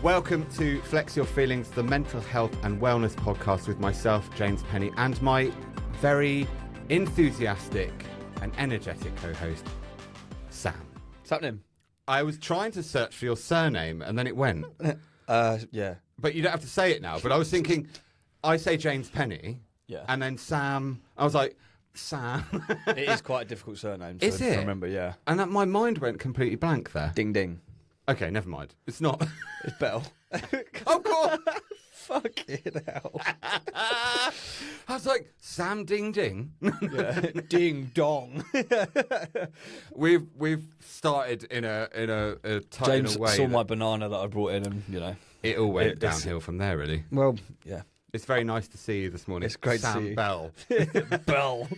Welcome to Flex Your Feelings, the mental health and wellness podcast with myself, James Penny, and my very enthusiastic and energetic co-host, Sam. What's happening? I was trying to search for your surname and then it went. Yeah. But you don't have to say it now. But I was thinking, I say James Penny, and then Sam. I was like, Sam. It is quite a difficult surname Is it? to remember, yeah. And that, my mind went completely blank there. Ding ding. Okay, never mind. It's not. It's Bell. Oh, God. Fucking hell. I was like, Sam Ding Ding. Yeah. Ding dong. We've started in a James way saw my banana that I brought in and, you know. It all went downhill from there, really. Well, yeah. It's very nice to see you this morning. It's great Sam to see you. Bell. Bell.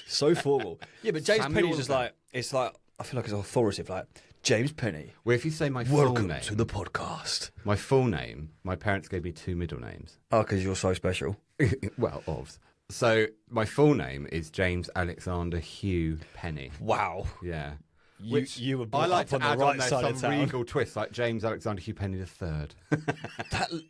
So formal. Yeah, but James Samuel Penny's just like, it's like, I feel like it's authoritative, like, James Penny. Well, if you say my full Welcome name. to the podcast. My full name, my parents gave me two middle names. Oh, because you're so special. Well, obvs. So my full name is James Alexander Hugh Penny. Wow. Yeah. You were I brought like up to on the add right on there side some of town. regal twist, like James Alexander Hugh Penny III.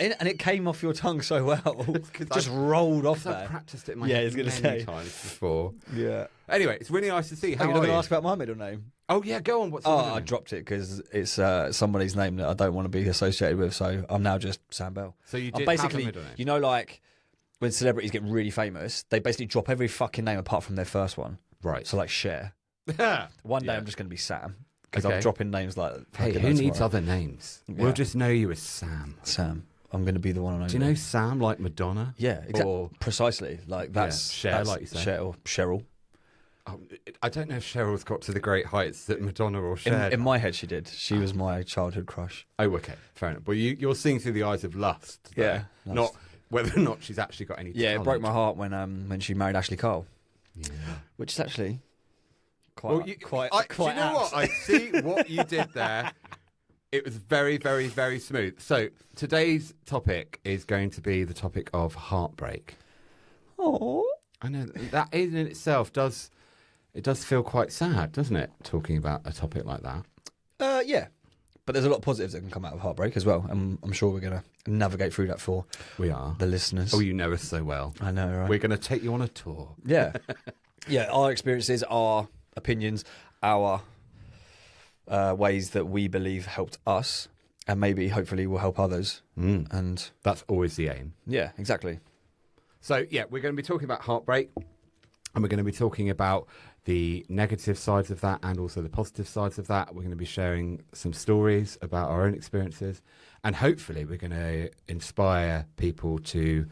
And it came off your tongue so well. 'cause Just rolled off I've there. practiced it in my Yeah, I head was gonna many say. times before. Yeah. Anyway, it's really nice to see. How You're are not going you? to ask about my middle name? Oh, yeah, go on. What's your Oh, middle I name? dropped it because it's somebody's name that I don't want to be associated with, so I'm now just Sam Bell. So you I'm did basically, have a middle name? you know, like when celebrities get really famous, they basically drop every fucking name apart from their first one. Right. So like Cher. One day I'm just going to be Sam because Okay. I'm dropping names like. Hey, fucking who loads needs tomorrow. other names? Yeah. We'll just know you as Sam. Sam. I'm going to be the one and only. Do you know Sam like Madonna? Yeah, exactly. Or, Precisely. Like that's Cher, that's like you say. Cher or Cheryl. oh, I don't know if Cheryl's got to the great heights that Madonna or Cher. In my head, she did. She was my childhood crush. Oh, okay, fair enough. Well, you're seeing through the eyes of lust. Yeah, there. lust. Not whether or not she's actually got any. Yeah, it talent. broke my heart when she married Ashley Cole, Yeah. which is actually quite Well, quite do you know what? I see what you did there. It was very, very, very smooth. So today's topic is going to be the topic of heartbreak. Oh, I know that in itself does feel quite sad, doesn't it? Talking about a topic like that. yeah. But there's a lot of positives that can come out of heartbreak as well, and I'm sure we're going to navigate through that for We are. the listeners. Oh, you know us so well. I know, right? We're going to take you on a tour. Yeah, yeah. Our experiences, our opinions, our ways that we believe helped us, and maybe hopefully will help others. And That's always the aim. yeah, exactly. So, yeah, we're going to be talking about heartbreak, and we're going to be talking about the negative sides of that and also the positive sides of that. We're going to be sharing some stories about our own experiences, and hopefully we're going to inspire people to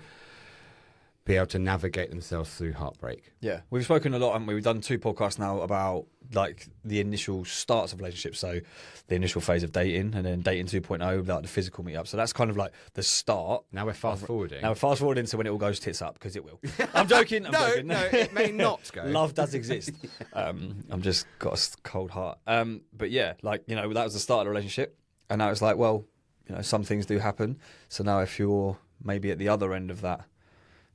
be able to navigate themselves through heartbreak. Yeah, we've spoken a lot, haven't we? We've done 2 podcasts now about like the initial starts of relationships, so the initial phase of dating, and then dating 2.0, like the physical meetup. So that's kind of like the start. Now we're fast forwarding. Now we're fast forwarding to when it all goes tits up, because it will. I'm joking. I'm joking. No, it may not go. Love does exist. I'm just got a cold heart. But yeah, like, you know, that was the start of the relationship, and now it's like, well, you know, some things do happen. So now if you're maybe at the other end of that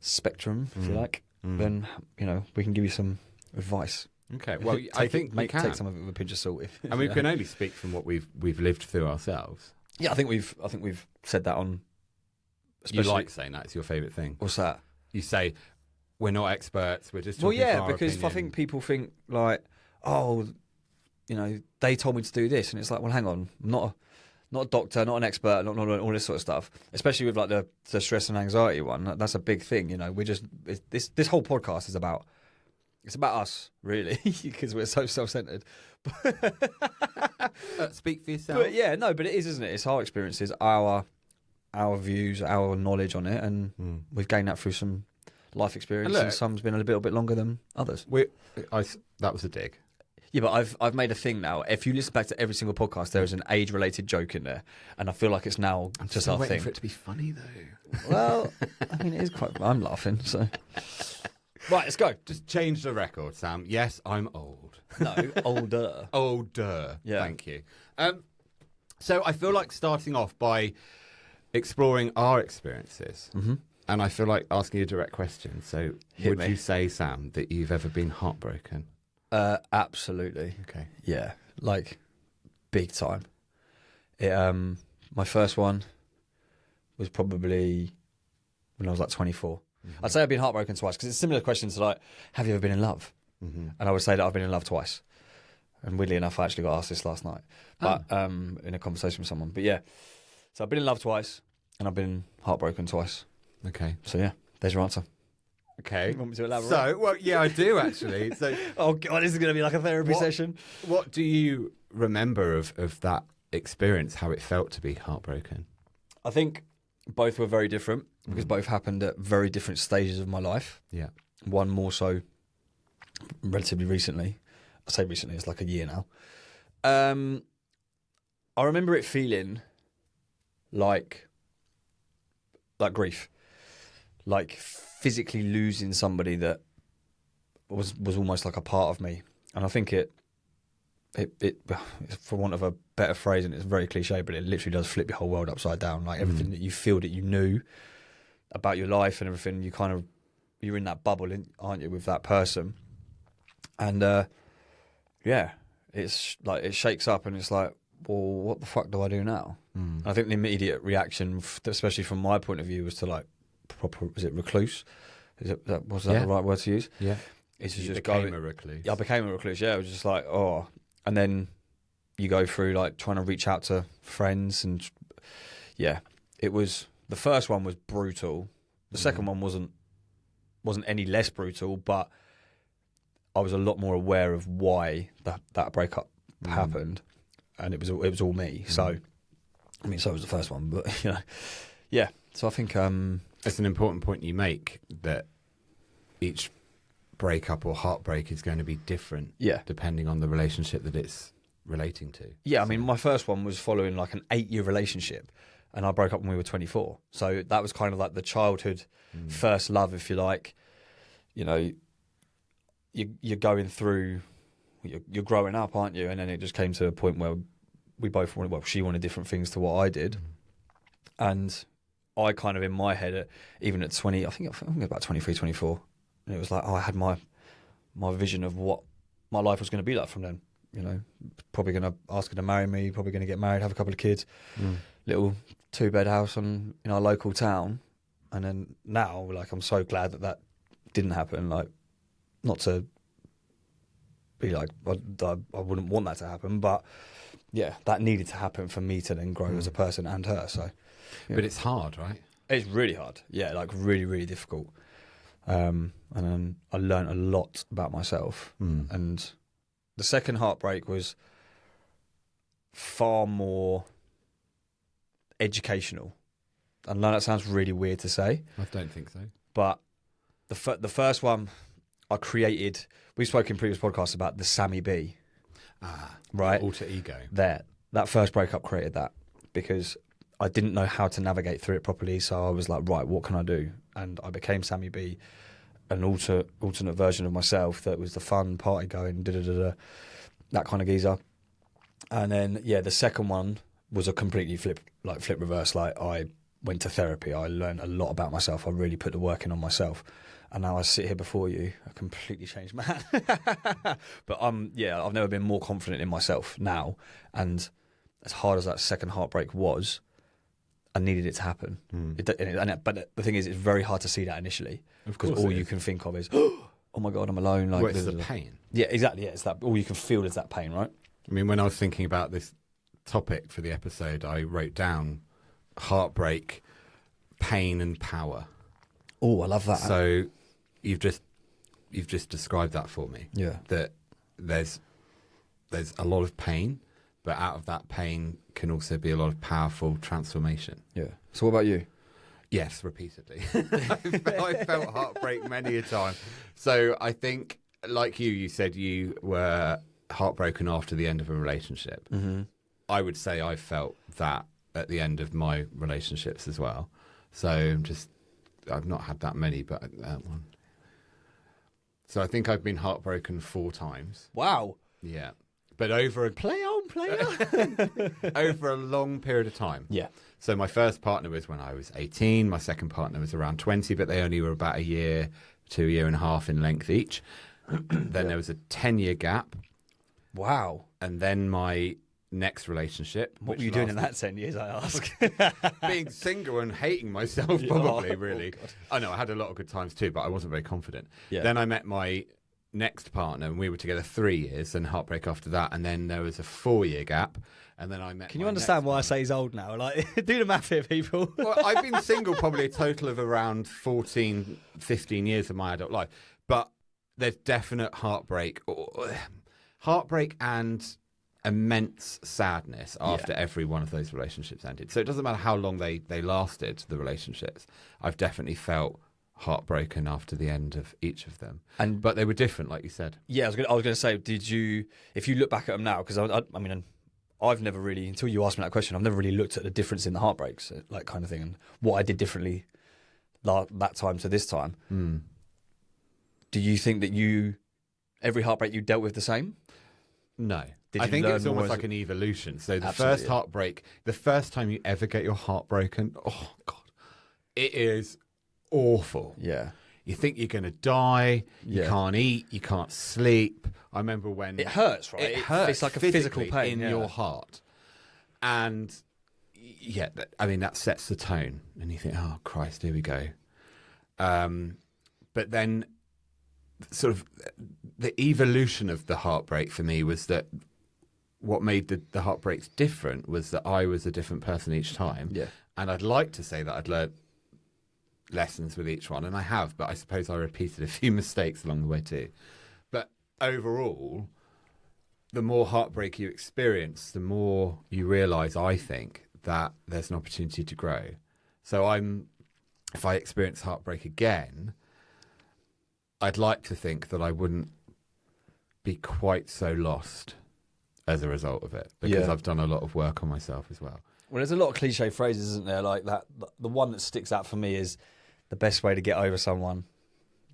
spectrum, if you like, then, you know, we can give you some advice. Okay, well, I think we can. Take some of it with a pinch of salt. And we can only speak from what we've lived through ourselves. Yeah, I think we've said that on. You like saying that? It's your favourite thing. What's that? You say we're not experts. We're just Well, talking yeah, from our because opinion. I think people think like, oh, you know, they told me to do this, and it's like, well, hang on, I'm not a doctor, not an expert, not all this sort of stuff. Especially with like the stress and anxiety one, that's a big thing. You know, this whole podcast is about. It's about us, really, because we're so self-centered. Speak for yourself. But yeah, no, but it is, isn't it? It's our experiences, our views, our knowledge on it, and we've gained that through some life experience, And look, and some's been a little bit longer than others. That was a dig. Yeah, but I've made a thing now. If you listen back to every single podcast, there is an age-related joke in there, and I feel like it's now just Still our waiting thing. for it to be funny, though. Well, I mean, it is quite. I'm laughing, so. Right, let's go. Just change the record, Sam. Yes, I'm old. No, older. Older. Yeah. Thank you. So I feel like starting off by exploring our experiences. Mm-hmm. And I feel like asking you a direct question. So would you say, Sam, that you've ever been heartbroken? Absolutely. Okay. Yeah, like big time. It, my first one, was probably when I was like 24. I'd say I've been heartbroken twice, because it's similar questions to like, have you ever been in love? And I would say that I've been in love twice. And weirdly enough, I actually got asked this last night, but in a conversation with someone. But yeah, so I've been in love twice, and I've been heartbroken twice. Okay. So yeah, there's your answer. Okay. You want me to elaborate? So, well, yeah, I do actually. So, oh God, this is going to be like a therapy session. What do you remember of that experience, how it felt to be heartbroken? I think both were very different, because both happened at very different stages of my life. Yeah. One more so relatively recently. I say recently, it's like a year now. I remember it feeling like grief, like physically losing somebody that was almost like a part of me. And I think it for want of a better phrase, and it's very cliche, but it literally does flip your whole world upside down. Like everything that you feel that you knew about your life and everything, you're in that bubble, aren't you, with that person? And yeah, it's like it shakes up, and it's like, well, what the fuck do I do now? I think the immediate reaction, especially from my point of view, was to like is it recluse? Was that the right word to use? Yeah. It's You just became a recluse. I became a recluse. Yeah, it was just like, oh, and then you go through like trying to reach out to friends, and yeah, it was, the first one was brutal. The second one wasn't any less brutal, but I was a lot more aware of why that breakup happened, and it was all me. So, I mean, so was the first one, but you know, yeah. So I think it's an important point you make, that each breakup or heartbreak is going to be different, depending on the relationship that it's relating to. Yeah, I mean, my first one was following like an 8-year relationship, and I broke up when we were 24. So that was kind of like the childhood first love, if you like. You know, you're going through, you're growing up, aren't you? And then it just came to a point where we both wanted, well, she wanted different things to what I did. And I kind of, in my head, even at 20, I think it was about 23, 24, and it was like, oh, I had my vision of what my life was going to be like from then. You know, probably going to ask her to marry me, probably going to get married, have a couple of kids, little 2-bed house in our local town. And then now, like, I'm so glad that didn't happen. Like, not to be like, I wouldn't want that to happen, but yeah, that needed to happen for me to then grow as a person and her. So, yeah. But it's hard, right? It's really hard. Yeah, like really, really difficult. And then I learned a lot about myself. And the second heartbreak was far more educational. I know that sounds really weird to say. I don't think so. But the first one I created, we spoke in previous podcasts about the Sammy B. Right? Alter ego. That first breakup created that, because I didn't know how to navigate through it properly. So I was like, right, what can I do? And I became Sammy B, an alternate version of myself that was the fun, party going, that kind of geezer. And then, yeah, the second one was a completely flip reverse. Like, I went to therapy. I learned a lot about myself. I really put the work in on myself. And now I sit here before you, a completely changed man. But I've never been more confident in myself now. And as hard as that second heartbreak was, I needed it to happen. But the thing is, it's very hard to see that initially, because all you can think of is, oh my God, I'm alone. Like, it's the pain. Yeah, exactly. Yeah, it's that. All you can feel is that pain, right? I mean, when I was thinking about this topic for the episode, I wrote down heartbreak, pain, and power. Oh, I love that. So you've just described that for me. Yeah. That there's a lot of pain, but out of that pain can also be a lot of powerful transformation. Yeah. So what about you? Yes, repeatedly. I felt heartbreak many a time. So I think, like you said you were heartbroken after the end of a relationship. I would say I felt that at the end of my relationships as well. So I've not had that many, but one. So I think I've been heartbroken 4 times. Wow. Yeah. But over play on. over a long period of time. Yeah. So my first partner was when I was 18. My second partner was around 20, but they only were about a year to a year and a half in length each. Then there was a 10-year gap. Wow. And then my next relationship. What were you doing in that 10 years, I ask? Being single and hating myself, probably, really. I know, I had a lot of good times too, but I wasn't very confident. Yeah. Then I met my next partner, and we were together 3 years, and heartbreak after that, and then there was a 4-year gap, and then I met. Can you understand why I say he's old now? Like, do the math here, people. Well, I've been single probably a total of around 14, 15 years of my adult life, but there's definite heartbreak and immense sadness after every one of those relationships ended. So it doesn't matter how long they lasted, the relationships. I've definitely felt heartbroken after the end of each of them, but they were different, like you said. Yeah, I was going to say, if you look back at them now, because I mean, I've never really, until you asked me that question, I've never really looked at the difference in the heartbreaks, like kind of thing, and what I did differently that time to this time. Do you think that every heartbreak you dealt with the same? No. I think it's almost like an evolution. So the first heartbreak, the first time you ever get your heart broken, oh God, it is awful. Yeah. You think you're going to die. You can't eat. You can't sleep. I remember when... It hurts, right? It hurts. It's like a physical pain in your heart. And yeah, I mean, that sets the tone. And you think, oh, Christ, here we go. But then sort of the evolution of the heartbreak for me was that what made the heartbreaks different was that I was a different person each time. Yeah. And I'd like to say that I'd learned lessons with each one, and I have, but I suppose I repeated a few mistakes along the way too. But overall, the more heartbreak you experience, the more you realise, I think, that there's an opportunity to grow. So if I experience heartbreak again, I'd like to think that I wouldn't be quite so lost as a result of it, because I've done a lot of work on myself as well. Well, there's a lot of cliche phrases, isn't there? Like that. The one that sticks out for me is the best way to get over someone,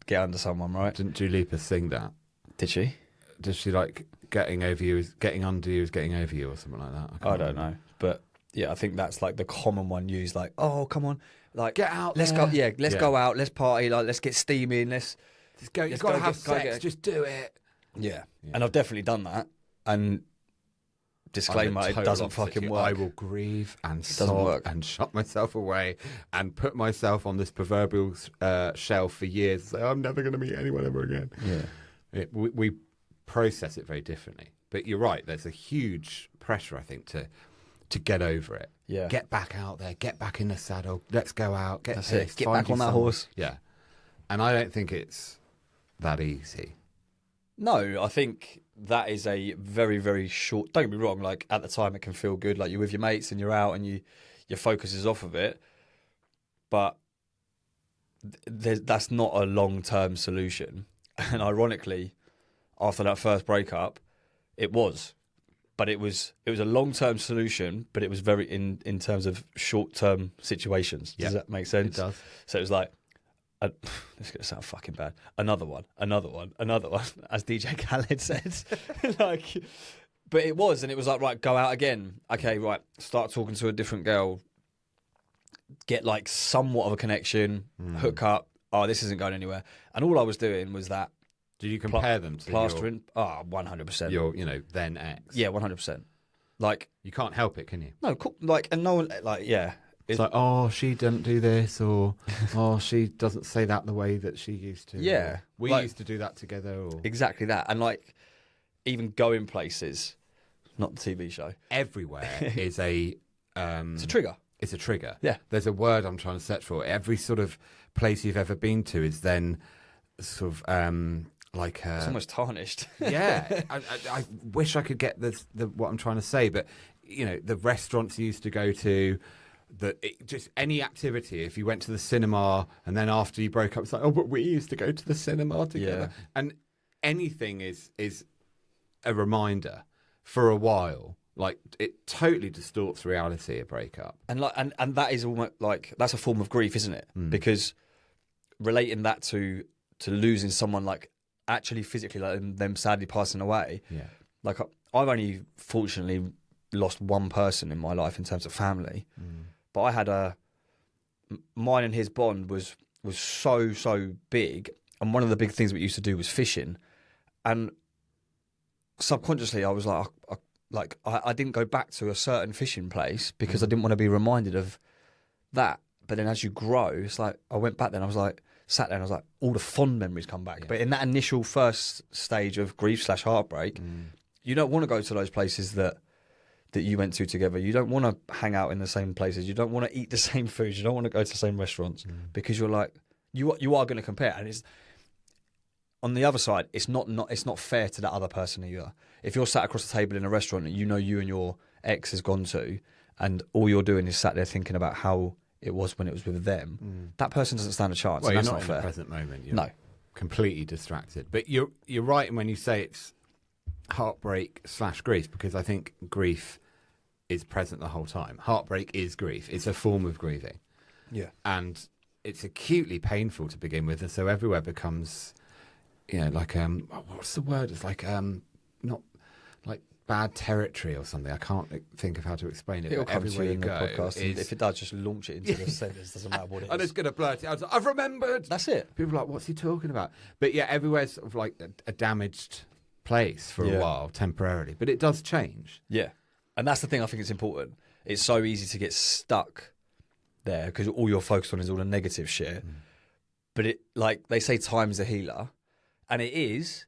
get under someone, right? Didn't Dua Lipa sing that? Did she? Did she like getting over you is getting under you is getting over you, or something like that? I don't know, but yeah, I think that's like the common one used. Like, oh, come on, like get out. Let's go. Yeah, let's go out. Let's party. Like, let's get steaming. Let's go. You've got to have sex. Just do it. Yeah, and I've definitely done that. And disclaimer, it doesn't fucking work. I will grieve and sob and shut myself away and put myself on this proverbial shelf for years. Say, I'm never going to meet anyone ever again. Yeah, we process it very differently. But you're right. There's a huge pressure, I think, to get over it. Yeah, get back out there. Get back in the saddle. Let's go out. Get back on that horse. Yeah, and I don't think it's that easy. No, I think that is a very, very short... Don't get me wrong, like, at the time it can feel good, like, you're with your mates and you're out and your focus is off of it, but that's not a long-term solution. And ironically, after that first breakup, it was. But it was a long-term solution, but it was very in terms of short-term situations. Does that make sense? It does. So it was like... this is going to sound fucking bad. Another one, as DJ Khaled said. Like, but it was, and it was like, right, go out again. Okay, right, start talking to a different girl. Get like somewhat of a connection, hook up. Oh, this isn't going anywhere. And all I was doing was that. Did you compare them to plastering? 100%. Your, then ex. Yeah, 100%. Like, you can't help it, can you? No, like, and no one, like, yeah. It's like, oh, she doesn't do this, or oh, she doesn't say that the way that she used to. Yeah. We used to do that together. Or... Exactly that. And like, even going places, not the TV show. Everywhere is a... it's a trigger. It's a trigger. Yeah. There's a word I'm trying to search for. Every sort of place you've ever been to is then sort of... like it's almost tarnished. Yeah. I wish I could get what I'm trying to say, but, the restaurants you used to go to... just any activity, if you went to the cinema and then after you broke up, it's like, oh, but we used to go to the cinema together. Yeah. And anything is a reminder for a while. Like, it totally distorts reality, a breakup. And like, and that is almost like, that's a form of grief, isn't it? Because relating that to losing someone, like actually physically, like them sadly passing away. Yeah. Like, I've only fortunately lost one person in my life in terms of family. But I had mine and his bond was so big, and one of the big things we used to do was fishing, and subconsciously I was like, like I didn't go back to a certain fishing place because I didn't want to be reminded of that. But then as you grow, it's like I went back then. I was like sat there and I was like, all the fond memories come back. But in that initial first stage of grief/heartbreak, you don't want to go to those places that you went to together. You don't want to hang out in the same places. You don't want to eat the same foods. You don't want to go to the same restaurants because you're like you are going to compare. And it's on the other side. It's not fair to that other person either. If you're sat across the table in a restaurant that you and your ex has gone to, and all you're doing is sat there thinking about how it was when it was with them, that person doesn't stand a chance. Well, and you're that's not in fair. the present moment. You're No. completely distracted. But you're right when you say it's heartbreak/grief, because I think grief is present the whole time. Heartbreak is grief. It's a form of grieving. Yeah. And it's acutely painful to begin with, and so everywhere becomes, like what's the word? It's like not like bad territory or something. I can't think of how to explain it. It'll but come to everywhere you you in the go podcast. And is, if it does, just launch it into the sentence. Doesn't matter what it is. I'm just going to blurt it out. I've remembered. That's it. People are like, what's he talking about? But yeah, everywhere's sort of like a damaged place for a while, temporarily. But it does change. Yeah. And that's the thing I think it's important. It's so easy to get stuck there because all you're focused on is all the negative shit. But it, like they say, time's a healer. And it is,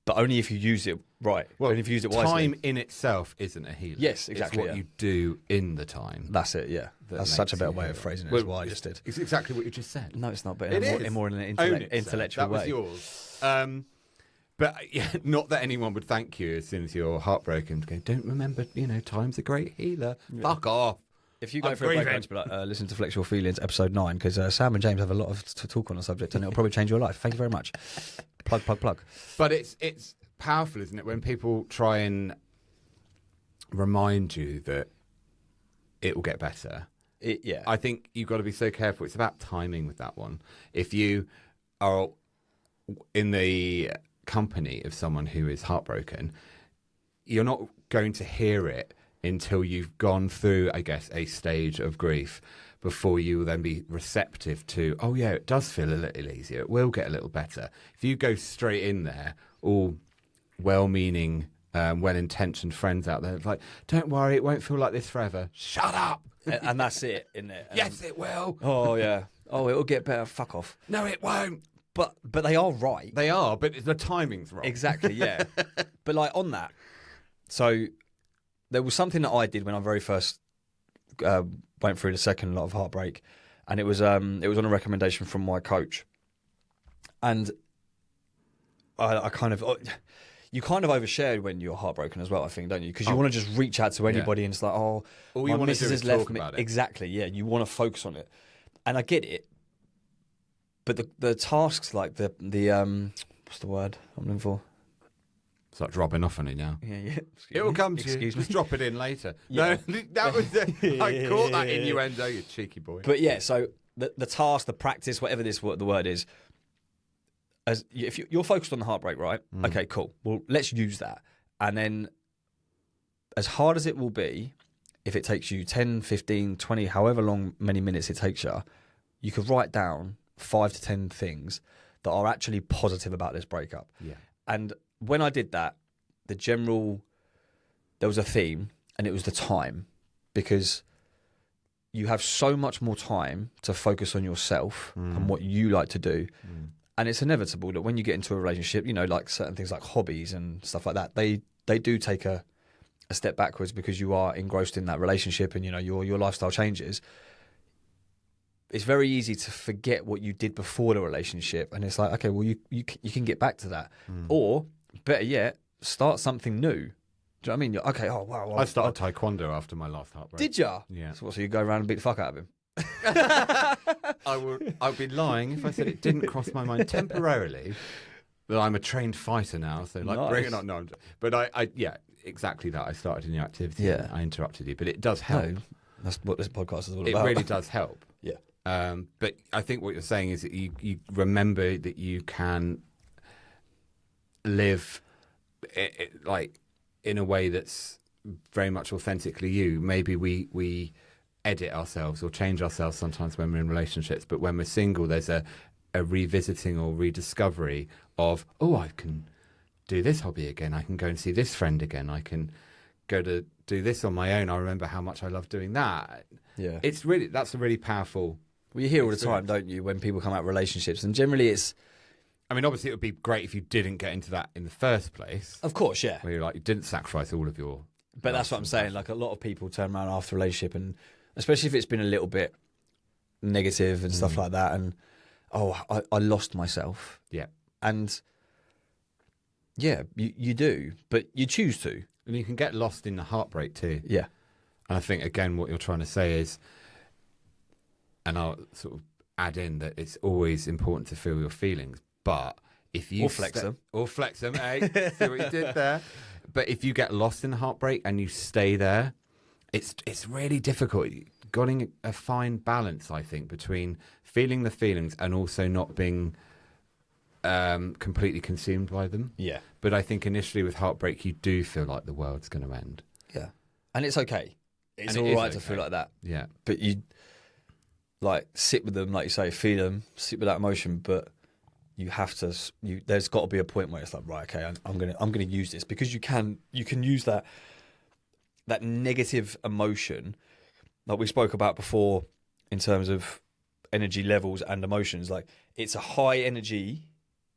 but only if you use it right. Well, only if you use it wisely. Time in itself isn't a healer. Yes, exactly. It's what you do in the time. That's it, yeah. That's such a better way of phrasing it. That's what I just did. It's exactly what you just said. No, it's not, but It in is. more in an Own it, intellectual sir. way. That was yours. But yeah, not that anyone would thank you as soon as you're heartbroken. Go, don't remember, time's a great healer. Yeah. Fuck off. If you go for a break, be like, listen to Flex Your Feelings, episode 9, because Sam and James have a lot to talk on the subject, and it'll probably change your life. Thank you very much. Plug. But it's powerful, isn't it, when people try and remind you that it will get better. Yeah. I think you've got to be so careful. It's about timing with that one. If you are in the company of someone who is heartbroken, you're not going to hear it until you've gone through, I guess, a stage of grief before you will then be receptive to, oh yeah, it does feel a little easier. It will get a little better. If you go straight in there, all well-meaning, well-intentioned friends out there, like, don't worry, it won't feel like this forever. Shut up. And that's it, isn't it? Yes, it will. Oh, yeah. Oh, it'll get better. Fuck off. No, it won't. But they are right. They are, but the timing's wrong. Exactly, yeah. But like on that, so there was something that I did when I very first went through the second lot of heartbreak, and it was on a recommendation from my coach, and I kind of. You kind of overshare when you're heartbroken as well, I think, don't you? Because you want to just reach out to anybody and it's like, oh, all my you want to missus do has is left talk me. about it. Exactly, yeah. You want to focus on it, and I get it. But the tasks, like the what's the word I'm looking for? It's like dropping off on it now. Yeah. It will come to you. Excuse me. Just drop it in later. Yeah. No, that was I caught that innuendo, you cheeky boy. But yeah, so the task, the practice, whatever the word is, as if you're focused on the heartbreak, right? Okay, cool. Well, let's use that. And then as hard as it will be, if it takes you 10, 15, 20, however long, many minutes it takes you, you could write down 5 to 10 things that are actually positive about this breakup. Yeah. And when I did that, there was a theme, and it was the time, because you have so much more time to focus on yourself and what you like to do. And it's inevitable that when you get into a relationship, like certain things like hobbies and stuff like that, they do take a step backwards because you are engrossed in that relationship and, your lifestyle changes. It's very easy to forget what you did before the relationship. And it's like, okay, well, you can get back to that. Or, better yet, start something new. Do you know what I mean? You're, okay, oh, wow. I started taekwondo after my last heartbreak. Did you? Yeah. So you go around and beat the fuck out of him? I'd be lying if I said it didn't cross my mind temporarily that I'm a trained fighter now. So bring it on. No, but yeah, exactly that. I started a new activity. Yeah. I interrupted you, but it does help. No, that's what this podcast is all It about. really does help. Yeah. But I think what you're saying is that you remember that you can live like in a way that's very much authentically you. Maybe we edit ourselves or change ourselves sometimes when we're in relationships, but when we're single, there's a revisiting or rediscovery of, oh, I can do this hobby again. I can go and see this friend again. I can go to do this on my own, I remember how much I love doing that. Yeah. That's a really powerful. Well, you hear all the time, don't you, when people come out of relationships, and generally it's. I mean, obviously, it would be great if you didn't get into that in the first place. Of course, yeah. Where you're like, you didn't sacrifice all of your. But that's what I'm saying. Like, a lot of people turn around after a relationship, and especially if it's been a little bit negative and stuff like that, and I lost myself. Yeah. And yeah, you do, but you choose to. And you can get lost in the heartbreak too. Yeah. And I think, again, what you're trying to say is, and I'll sort of add in that it's always important to feel your feelings, but if you... Or flex them, hey, see what you did there? But if you get lost in the heartbreak and you stay there, it's really difficult. Getting a fine balance, I think, between feeling the feelings and also not being completely consumed by them. Yeah. But I think initially with heartbreak, you do feel like the world's going to end. Yeah. And it's okay. It's And all it right is to okay. feel like that. Yeah. But you, like, sit with them, like you say, feel them, sit with that emotion, but you have to. There's got to be a point where it's like, right, okay, I'm gonna use this, because you can use that negative emotion, like we spoke about before, in terms of energy levels and emotions. Like, it's a high energy,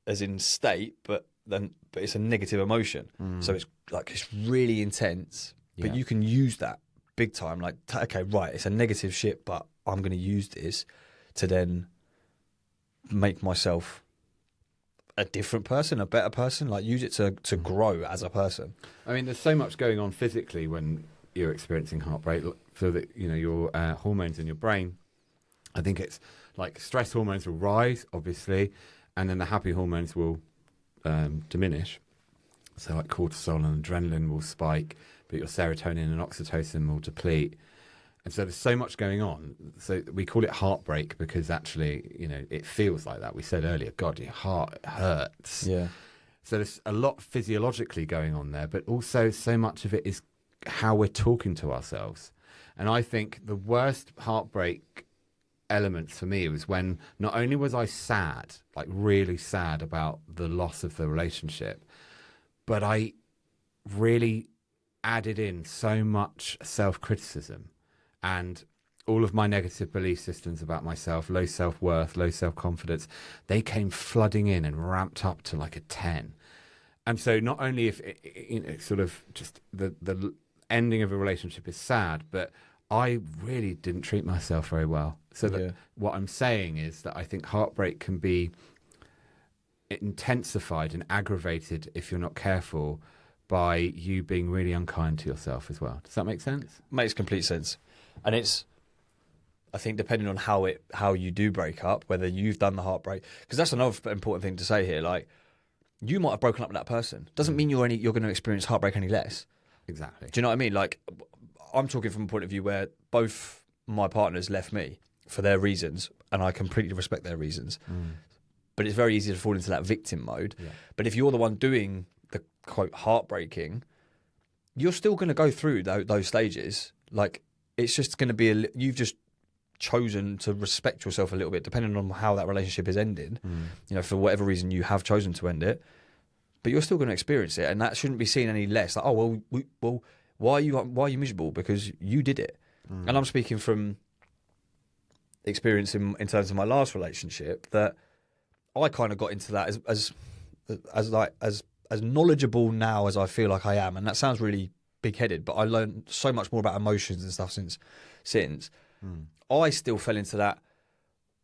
as in state, but it's a negative emotion. So it's like, it's really intense, but Yeah. you can use that big time. Like, okay, right, it's a negative shit, but I'm going to use this to then make myself a different person, a better person. Like, use it to grow as a person. I mean, there's so much going on physically when you're experiencing heartbreak, so that, you know, your hormones in your brain, I think it's like stress hormones will rise, obviously, and then the happy hormones will diminish. So like cortisol and adrenaline will spike, but your serotonin and oxytocin will deplete. And so there's so much going on. So we call it heartbreak because actually, you know, it feels like that. We said earlier, God, your heart hurts. Yeah. So there's a lot physiologically going on there, but also so much of it is how we're talking to ourselves. And I think the worst heartbreak elements for me was when not only was I sad, like really sad about the loss of the relationship, but I really added in so much self-criticism and all of my negative belief systems about myself, low self-worth, low self-confidence, they came flooding in and ramped up to like a 10. And so not only if you know, sort of just the ending of a relationship is sad, but I really didn't treat myself very well. So that what I'm saying is that I think heartbreak can be intensified and aggravated if you're not careful by you being really unkind to yourself as well. Does that make sense? Makes complete sense. And it's, I think, depending on how you do break up, whether you've done the heartbreak, because that's another important thing to say here. Like, you might have broken up with that person. Doesn't mean you're going to experience heartbreak any less. Exactly. Do you know what I mean? Like, I'm talking from a point of view where both my partners left me for their reasons, and I completely respect their reasons. But it's very easy to fall into that victim mode. Yeah. But if you're the one doing the, quote, heartbreaking, you're still going to go through those stages. Like, it's just going to be, you've just chosen to respect yourself a little bit, depending on how that relationship is ending. You know, for whatever reason you have chosen to end it, but you're still going to experience it, and that shouldn't be seen any less. Like, oh well, why are you miserable? Because you did it. And I'm speaking from experience in terms of my last relationship, that I kind of got into that as knowledgeable now as I feel like I am, and that sounds really big-headed, but I learned so much more about emotions and stuff since. I still fell into that,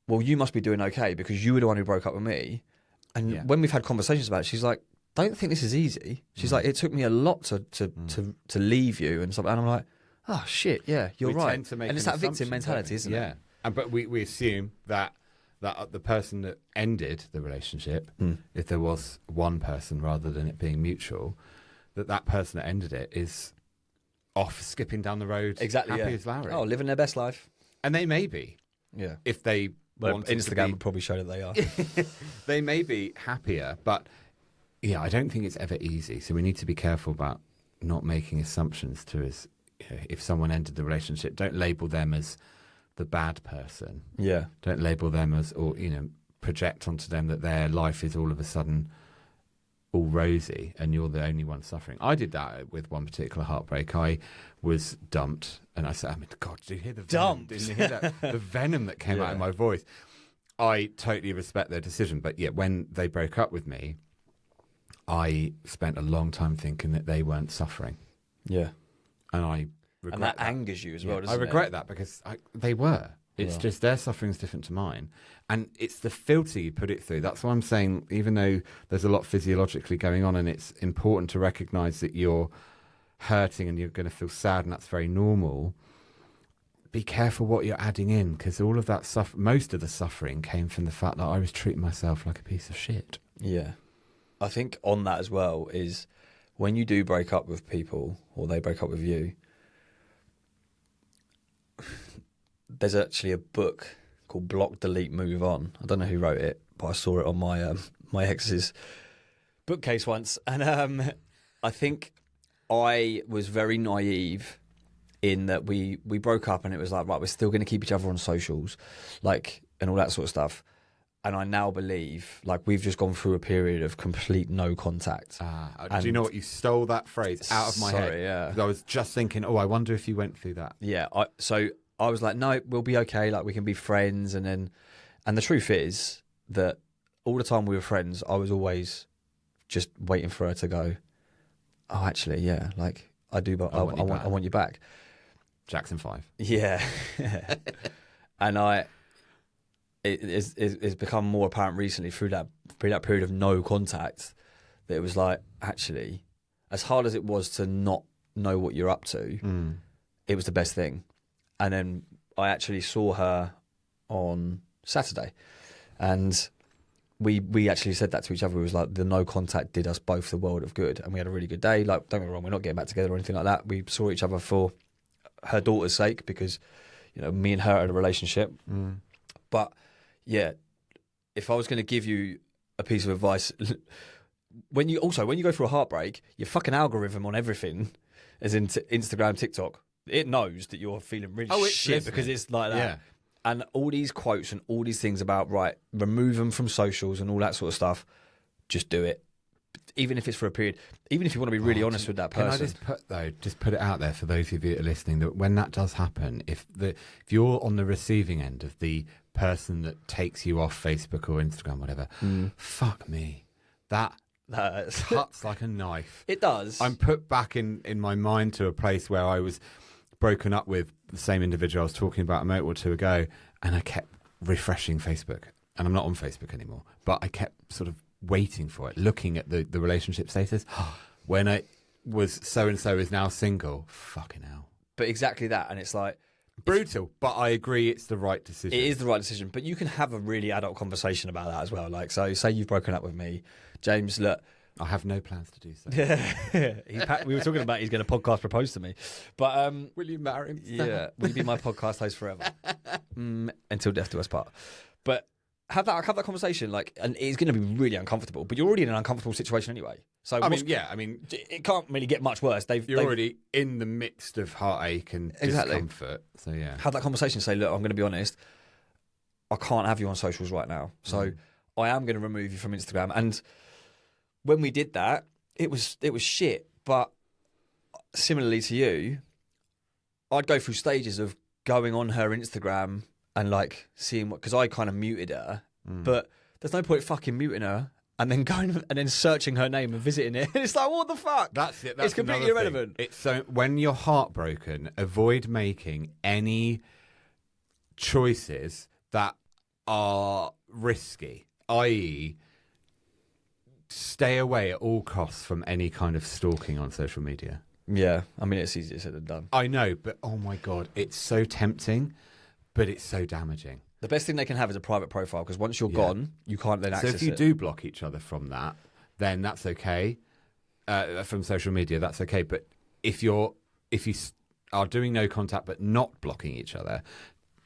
well, you must be doing okay because you were the one who broke up with me. And when we've had conversations about it, she's like, don't think this is easy. She's like, it took me a lot to leave you and stuff. And I'm like, oh shit, yeah, you're right. And it's that victim mentality, isn't it? Yeah. But we assume that the person that ended the relationship, if there was one person rather than it being mutual, that person that ended it is off skipping down the road, exactly, happy as Larry. Oh, living their best life. And they may be. Yeah. If they want Instagram would probably show that they are. They may be happier, but yeah, I don't think it's ever easy. So we need to be careful about not making assumptions if someone ended the relationship, don't label them as the bad person. Yeah. Don't label them as, or, you know, project onto them that their life is all of a sudden all rosy and you're the only one suffering. I did that with one particular heartbreak. I was dumped, and I said, God, did you hear the venom? Didn't you hear that? The venom that came out of my voice. I totally respect their decision, but yet when they broke up with me, I spent a long time thinking that they weren't suffering. Yeah. And I regret and that angers you as well, doesn't it? I regret that because they were. It's just their suffering is different to mine. And it's the filter you put it through. That's why I'm saying, even though there's a lot physiologically going on and it's important to recognise that you're hurting and you're going to feel sad and that's very normal, be careful what you're adding in, because all of that most of the suffering came from the fact that I was treating myself like a piece of shit. Yeah. I think on that as well is when you do break up with people or they break up with you, there's actually a book called Block, Delete, Move On. I don't know who wrote it, but I saw it on my ex's bookcase once. And I think I was very naive in that we broke up and it was like, right, we're still going to keep each other on socials, like, and all that sort of stuff. And I now believe, like, we've just gone through a period of complete no contact. Do you know what? You stole that phrase out of my head. Yeah. I was just thinking, I wonder if you went through that. Yeah. So I was like, no, we'll be okay. Like, we can be friends. And the truth is that all the time we were friends, I was always just waiting for her to go, oh, actually, yeah, like, I do, but I want you back. Jackson 5. Yeah. And it's become more apparent recently through that period of no contact that it was like, actually, as hard as it was to not know what you're up to, it was the best thing. And then I actually saw her on Saturday, and we actually said that to each other. It was like the no contact did us both the world of good, and we had a really good day. Like, don't get me wrong, we're not getting back together or anything like that. We saw each other for her daughter's sake because, you know, me and her had a relationship. But yeah, if I was going to give you a piece of advice, when you go through a heartbreak, your fucking algorithm on everything, as in Instagram, TikTok, it knows that you're feeling really shit because it's like that. Yeah. And all these quotes and all these things about, right, remove them from socials and all that sort of stuff, just do it. Even if it's for a period, even if you want to be really honest with that person. Can I just put it out there for those of you that are listening, that when that does happen, if you're on the receiving end of the person that takes you off Facebook or Instagram, whatever, fuck me. That cuts like a knife. It does. I'm put back in my mind to a place where I was broken up with the same individual I was talking about a minute or two ago, and I kept refreshing Facebook. And I'm not on Facebook anymore, but I kept sort of waiting for it, looking at the relationship status. When I was so-and-so is now single, fucking hell. But exactly that, and it's like... brutal, but I agree it's the right decision. It is the right decision, but you can have a really adult conversation about that as well. Like, so say you've broken up with me, James, look... I have no plans to do so. We were talking about he's going to podcast propose to me. But will you marry me? Yeah. Will you be my podcast host forever? Until death do us part. But have that conversation, like, and it's going to be really uncomfortable. But you're already in an uncomfortable situation anyway. So it can't really get much worse. You're already in the midst of heartache and discomfort. So yeah, have that conversation. Say, look, I'm going to be honest. I can't have you on socials right now. So I am going to remove you from Instagram. And when we did that, it was shit. But similarly to you, I'd go through stages of going on her Instagram and like seeing what, because I kind of muted her, but there's no point fucking muting her and then going and then searching her name and visiting it. It's like, what the fuck? That's it. It's completely irrelevant. It's so when you're heartbroken, avoid making any choices that are risky, i.e., stay away at all costs from any kind of stalking on social media. Yeah, I mean, it's easier said than done. I know, but oh my God, it's so tempting, but it's so damaging. The best thing they can have is a private profile, because once you're gone, you can't then access it. So if you do block each other from that, then that's okay. From social media, that's okay. But if you are doing no contact but not blocking each other,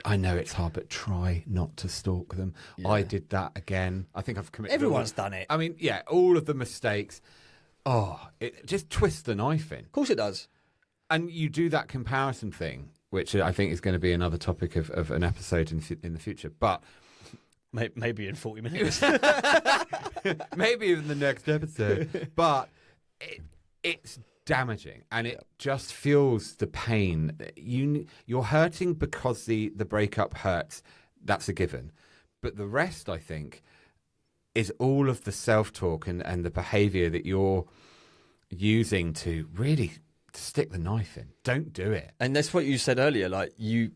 I know it's hard, but try not to stalk them. Yeah. I did that again. I think I've committed. Everyone's done it. I mean, yeah, all of the mistakes. It just twists the knife in. Of course it does. And you do that comparison thing, which I think is going to be another topic of an episode in the future. But Maybe in 40 minutes. Maybe even the next episode. But it's damaging, and it just fuels the pain. You're hurting because the breakup hurts. That's a given. But the rest, I think, is all of the self-talk and the behaviour that you're using to really stick the knife in. Don't do it. And that's what you said earlier. Like you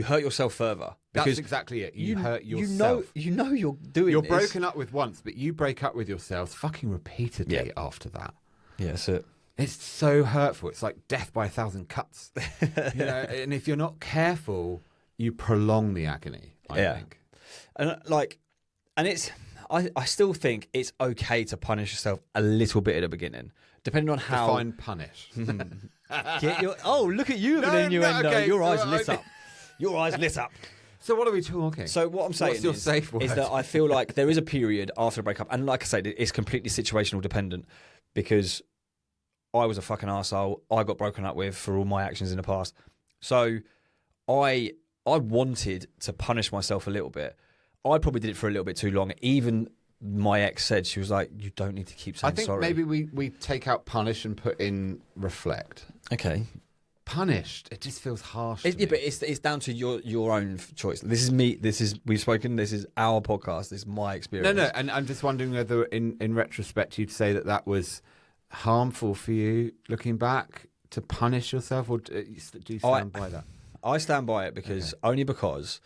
hurt yourself further. That's exactly it. You hurt yourself. You know you're doing. You're broken up with once, but you break up with yourselves fucking repeatedly after that. Yeah, that's it. It's so hurtful. It's like death by 1,000 cuts. And if you're not careful, you prolong the agony. I think. And it's. I still think it's okay to punish yourself a little bit at the beginning, depending on how. Define punish. Look at you with an innuendo. Okay. Your eyes lit up. Your eyes lit up. So what are we talking? So what I'm saying What's your safe word? is that I feel like there is a period after a breakup, and like I said, it's completely situational dependent, because I was a fucking arsehole. I got broken up with for all my actions in the past. So I wanted to punish myself a little bit. I probably did it for a little bit too long. Even my ex said, she was like, you don't need to keep saying sorry. I think maybe we take out punish and put in reflect. Okay. Punished, it just feels harsh. But it's down to your own choice. This is me. We've spoken. This is our podcast. This is my experience. No, and I'm just wondering whether, in retrospect, you'd say that was harmful for you, looking back, to punish yourself, or do you stand by that? I stand by it because only because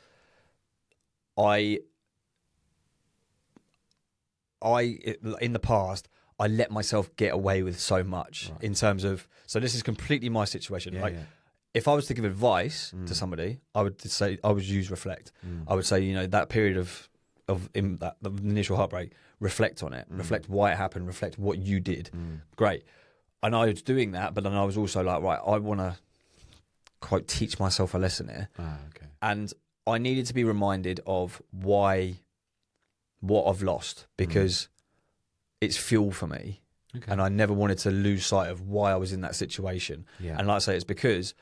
I in the past I let myself get away with so much in terms of. So this is completely my situation. If I was to give advice to somebody, I would use reflect. I would say, that period of the initial heartbreak, reflect on it, reflect why it happened, reflect what you did. Great. And I was doing that, but then I was also like, right, I want to quote teach myself a lesson here. And I needed to be reminded of what I've lost, because it's fuel for me. And I never wanted to lose sight of why I was in that situation. And like I say, it's because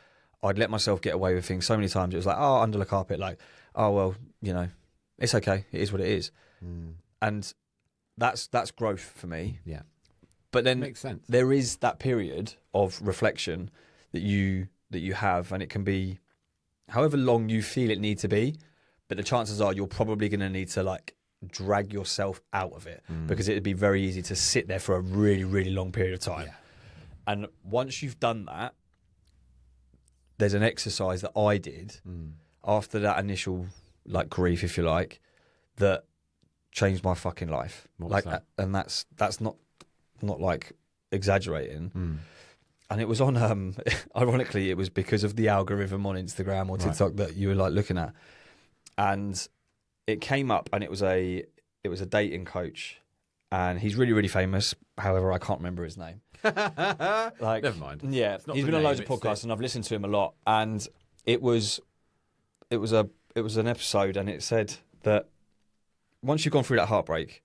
I'd let myself get away with things so many times. It was like, under the carpet, like, well, it's okay. It is what it is. And that's growth for me. Yeah. But then makes sense. There is that period of reflection that you have, and it can be however long you feel it needs to be, but the chances are you're probably going to need to drag yourself out of it, because it'd be very easy to sit there for a really, really long period of time. And once you've done that, there's an exercise that I did after that initial grief, if you like, that changed my fucking life. That? And that's not exaggerating. And it was on ironically, it was because of the algorithm on Instagram or TikTok that you were looking at, and it came up, and it was a dating coach, and he's really, really famous. However, I can't remember his name. Never mind. Yeah, he's been on loads of podcasts, and I've listened to him a lot. And it was an episode, and it said that once you've gone through that heartbreak,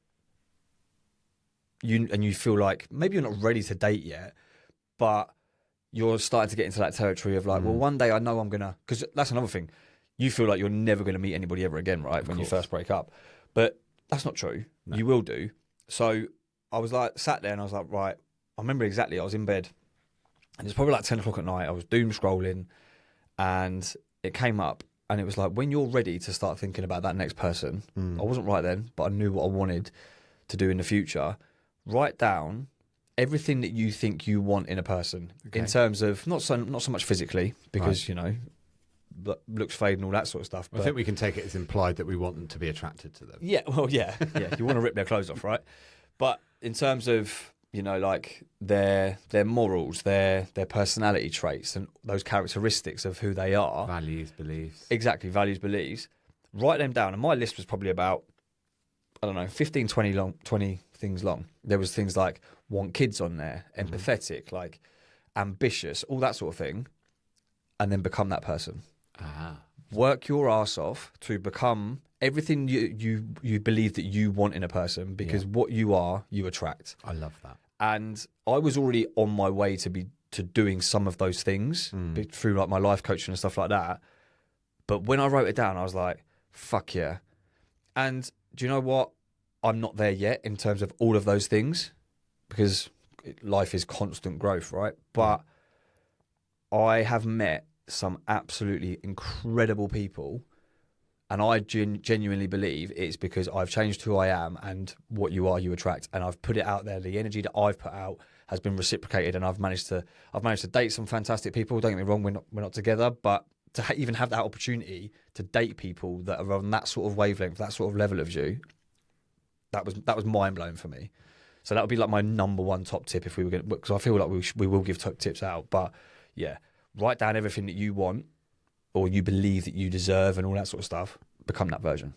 you feel like maybe you're not ready to date yet, but you're starting to get into that territory of well, one day I know I'm gonna, because that's another thing. You feel like you're never going to meet anybody ever again, right? When you first break up. But that's not true. No. You will do. So I was sat there, and I was like, right, I remember exactly. I was in bed, and it's probably 10 o'clock at night. I was doom scrolling, and it came up, and it was when you're ready to start thinking about that next person. I wasn't right then, but I knew what I wanted to do in the future. Write down everything that you think you want in a person, in terms of not so much physically, because looks fade and all that sort of stuff. But I think we can take it as implied that we want them to be attracted to them. Yeah, well, yeah. You want to rip their clothes off, right? But in terms of their morals, their personality traits, and those characteristics of who they are, values, beliefs, exactly, values, beliefs. Write them down, and my list was probably about 15, 20 things long. There was things like want kids on there, empathetic, ambitious, all that sort of thing, and then become that person. Work your ass off to become everything you believe that you want in a person, because what you are, you attract. I love that. And I was already on my way to doing some of those things through my life coaching and stuff like that. But when I wrote it down, I was like, fuck yeah. And do you know what? I'm not there yet in terms of all of those things, because life is constant growth, right? But I have met some absolutely incredible people, and I genuinely believe it's because I've changed who I am, and what you are, you attract. And I've put it out there. The energy that I've put out has been reciprocated, and I've managed to date some fantastic people. Don't get me wrong, we're not together, but to even have that opportunity to date people that are on that sort of wavelength, that sort of level of you, that was mind blowing for me. So that would be like my number one top tip if we were going to, because I feel like we will give top tips out. But yeah, write down everything that you want or you believe that you deserve and all that sort of stuff. Become that version.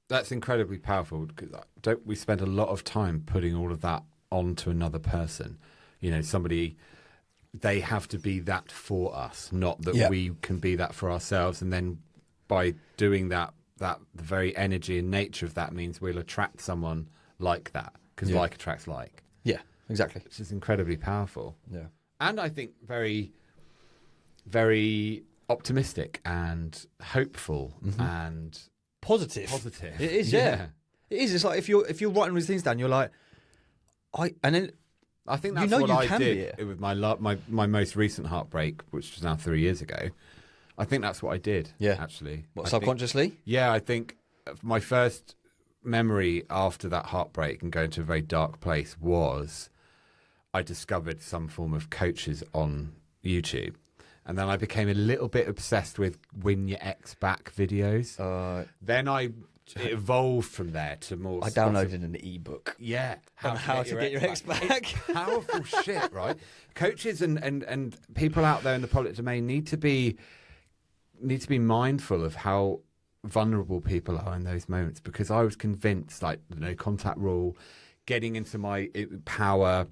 That's incredibly powerful, because don't we spend a lot of time putting all of that onto another person? You know, somebody, they have to be that for us, not that we can be that for ourselves. And then by doing that, the very energy and nature of that means we'll attract someone like that, because like attracts like. Yeah, exactly. Which is incredibly powerful. Yeah. And I think very, very optimistic and hopeful and positive. Positive. It is, yeah. It is. It's like if you're writing these things down, you're like, and then I think that's what I did with my most recent heartbreak, which was now 3 years ago. I think that's what I did. Yeah, actually. What, subconsciously? I think my first memory after that heartbreak and going to a very dark place was I discovered some form of coaches on YouTube. And then I became a little bit obsessed with win your ex back videos. Then it evolved from there to more. I downloaded an ebook. Yeah, how to get your ex back. Powerful shit, right? Coaches and people out there in the public domain need to be mindful of how vulnerable people are in those moments. Because I was convinced, like the no contact rule, getting into my power,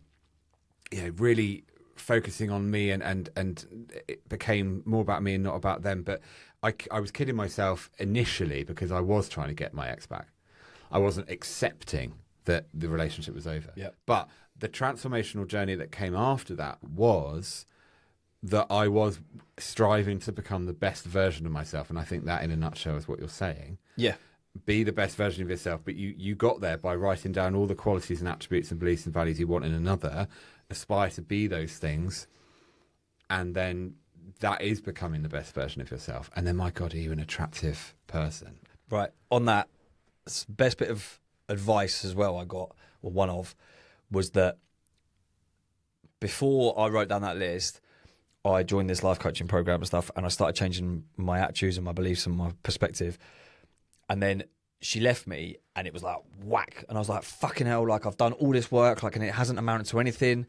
really focusing on me, and it became more about me and not about them. But I was kidding myself initially, because I was trying to get my ex back. I wasn't accepting that the relationship was over. Yep. But the transformational journey that came after that was that I was striving to become the best version of myself. And I think that in a nutshell is what you're saying. Yeah. Be the best version of yourself. But you got there by writing down all the qualities and attributes and beliefs and values you want in another. Aspire to be those things. And then that is becoming the best version of yourself. And then, my God, are you an attractive person? Right. On that, best bit of advice as well I got, or one of, was that before I wrote down that list, I joined this life coaching program and stuff, and I started changing my attitudes and my beliefs and my perspective. And then she left me, and it was like whack. And I was like, fucking hell, like I've done all this work, like, and it hasn't amounted to anything.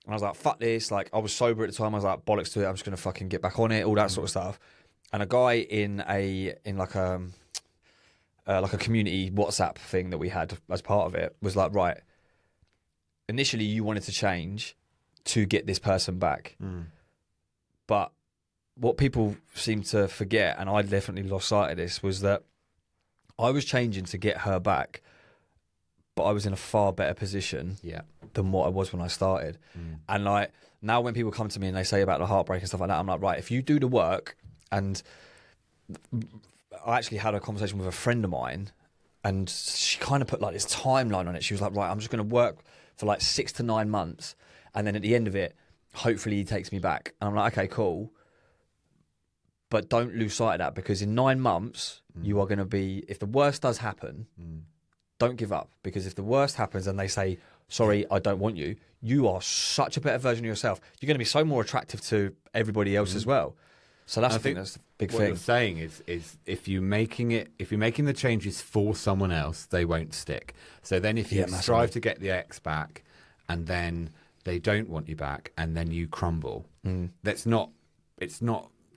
And I was like, fuck this. Like, I was sober at the time. I was like, bollocks to it. I'm just going to fucking get back on it, all that sort of stuff. And a guy in like a community WhatsApp thing that we had as part of it was like, right, initially you wanted to change to get this person back. But what people seem to forget, and I definitely lost sight of this, was that I was changing to get her back, but I was in a far better position than what I was when I started. And like now when people come to me and they say about the heartbreak and stuff like that, I'm like, right, if you do the work. And I actually had a conversation with a friend of mine, and she kind of put like this timeline on it. She was like, right, I'm just going to work for like 6 to 9 months, and then at the end of it, hopefully he takes me back. And I'm like, okay, cool. But don't lose sight of that, because in 9 months, you are going to be, if the worst does happen, don't give up. Because if the worst happens and they say, sorry, I don't want you, you are such a better version of yourself. You're going to be so more attractive to everybody else as well. So that's, I think that's the big thing. What you're saying is if you're making the changes for someone else, they won't stick. So then if you strive to get the ex back, and then they don't want you back, and then you crumble, it's not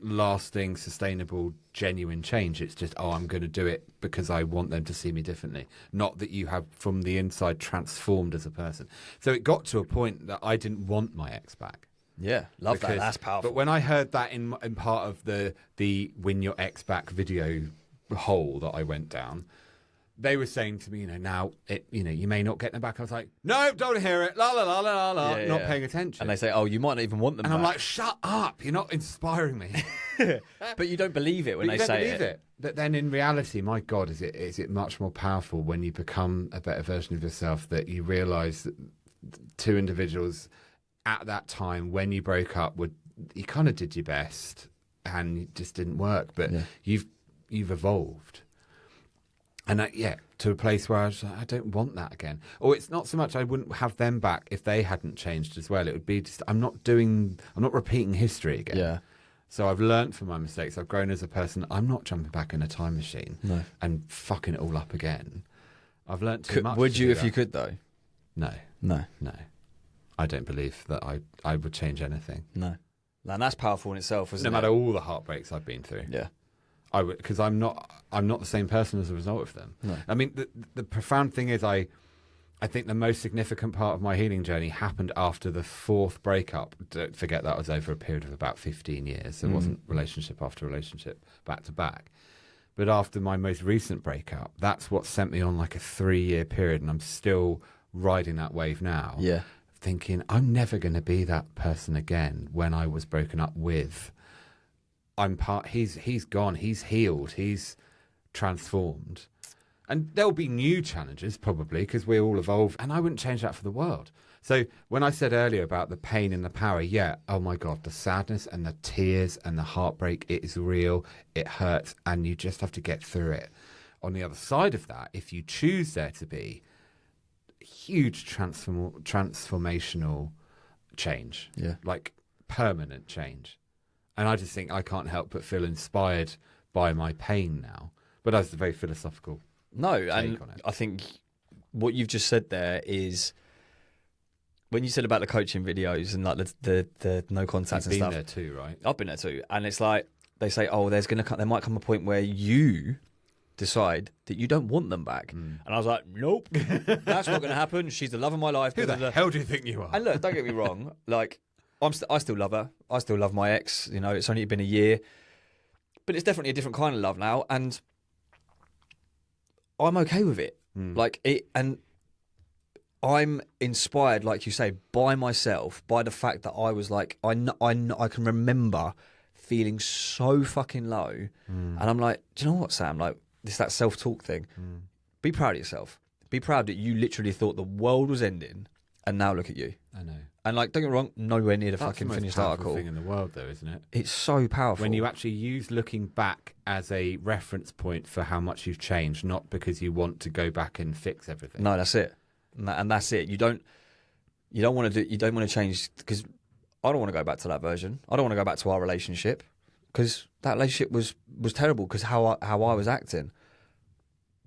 lasting, sustainable, genuine change. It's just, I'm going to do it because I want them to see me differently. Not that you have from the inside transformed as a person. So it got to a point that I didn't want my ex back. Yeah, love that. That's powerful. But when I heard that in part of the win your ex back video hole that I went down, they were saying to me, now, you may not get them back. I was like, no, don't hear it. La, la, la, la, la, not paying attention. And they say, oh, you might not even want them and back. I'm like, shut up. You're not inspiring me. But you don't believe it when they say it. But then in reality, my God, is it much more powerful when you become a better version of yourself, that you realise that two individuals at that time when you broke up, you kind of did your best and it just didn't work. But you've evolved. And to a place where I don't want that again. Or it's not so much I wouldn't have them back if they hadn't changed as well. It would be just I'm not repeating history again. Yeah. So I've learned from my mistakes. I've grown as a person. I'm not jumping back in a time machine and fucking it all up again. I've learned too much. Would you if you could though? No. I don't believe that I would change anything. No. And that's powerful in itself, isn't it? No matter all the heartbreaks I've been through. Yeah. I would, because I'm not the same person as a result of them. No. I mean, the profound thing is, I think the most significant part of my healing journey happened after the fourth breakup. Don't forget that was over a period of about 15 years. It wasn't relationship after relationship, back to back. But after my most recent breakup, that's what sent me on like a 3-year period, and I'm still riding that wave now. Yeah. Thinking I'm never going to be that person again when I was broken up with. He's gone, he's healed, he's transformed. And there'll be new challenges probably because we all evolve, and I wouldn't change that for the world. So when I said earlier about the pain and the power, oh my God, the sadness and the tears and the heartbreak, it is real, it hurts, and you just have to get through it. On the other side of that, if you choose there to be huge transformational change, like permanent change. And I just think I can't help but feel inspired by my pain now. But that's a very philosophical take on it. I think what you've just said there is, when you said about the coaching videos and like the no contact and stuff. You've been there too, right? I've been there too. And it's like, they say, oh, there might come a point where you decide that you don't want them back. And I was like, nope, that's not going to happen. She's the love of my life. Who the hell do you think you are? And look, don't get me wrong, like, I still love her. I still love my ex. It's only been a year, but it's definitely a different kind of love now, and I'm okay with it. Like it, and I'm inspired, like you say, by myself, by the fact that I was like, I can remember feeling so fucking low, and I'm like, do you know what, Sam? Like, it's that self-talk thing. Be proud of yourself. Be proud that you literally thought the world was ending, and now look at you. I know. And like, don't get me wrong, nowhere near the fucking finished article. That's the most powerful thing in the world, though, isn't it? It's so powerful. When you actually use looking back as a reference point for how much you've changed, not because you want to go back and fix everything. No, that's it. And that's it. You don't want to change, because I don't want to go back to that version. I don't want to go back to our relationship, because that relationship was terrible because how I was acting.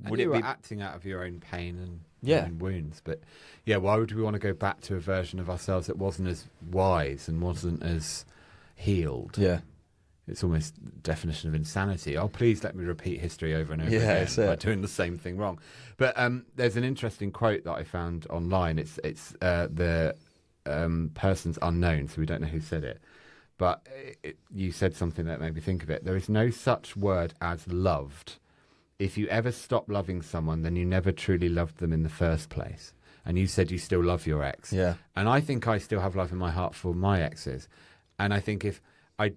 And you were acting out of your own pain and your own wounds. But why would we want to go back to a version of ourselves that wasn't as wise and wasn't as healed? Yeah. It's almost the definition of insanity. Oh, please let me repeat history over and over again by doing the same thing wrong. But there's an interesting quote that I found online. It's the person's unknown, so we don't know who said it. But you said something that made me think of it. There is no such word as loved. If you ever stop loving someone, then you never truly loved them in the first place. And you said you still love your ex. Yeah. And I think I still have love in my heart for my exes. And I think if I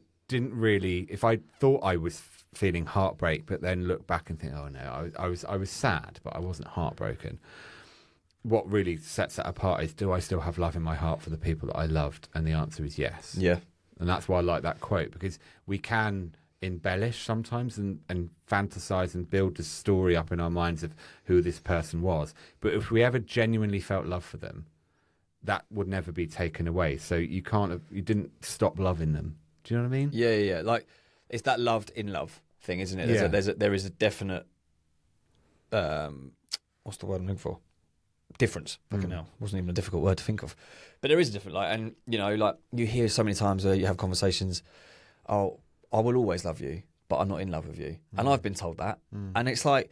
thought I was feeling heartbreak, but then look back and think, oh no, I was sad, but I wasn't heartbroken. What really sets that apart is, do I still have love in my heart for the people that I loved? And the answer is yes. Yeah. And that's why I like that quote, because we can embellish sometimes and fantasize and build the story up in our minds of who this person was. But if we ever genuinely felt love for them, that would never be taken away. So you didn't stop loving them. Do you know what I mean? Yeah. Like, it's that loved in love thing, isn't it? There is a definite, what's the word I'm looking for? Difference. Fucking hell. Wasn't even a difficult word to think of. But there is a different, like, and like you hear so many times where you have conversations, oh, I will always love you, but I'm not in love with you. And I've been told that. And it's like,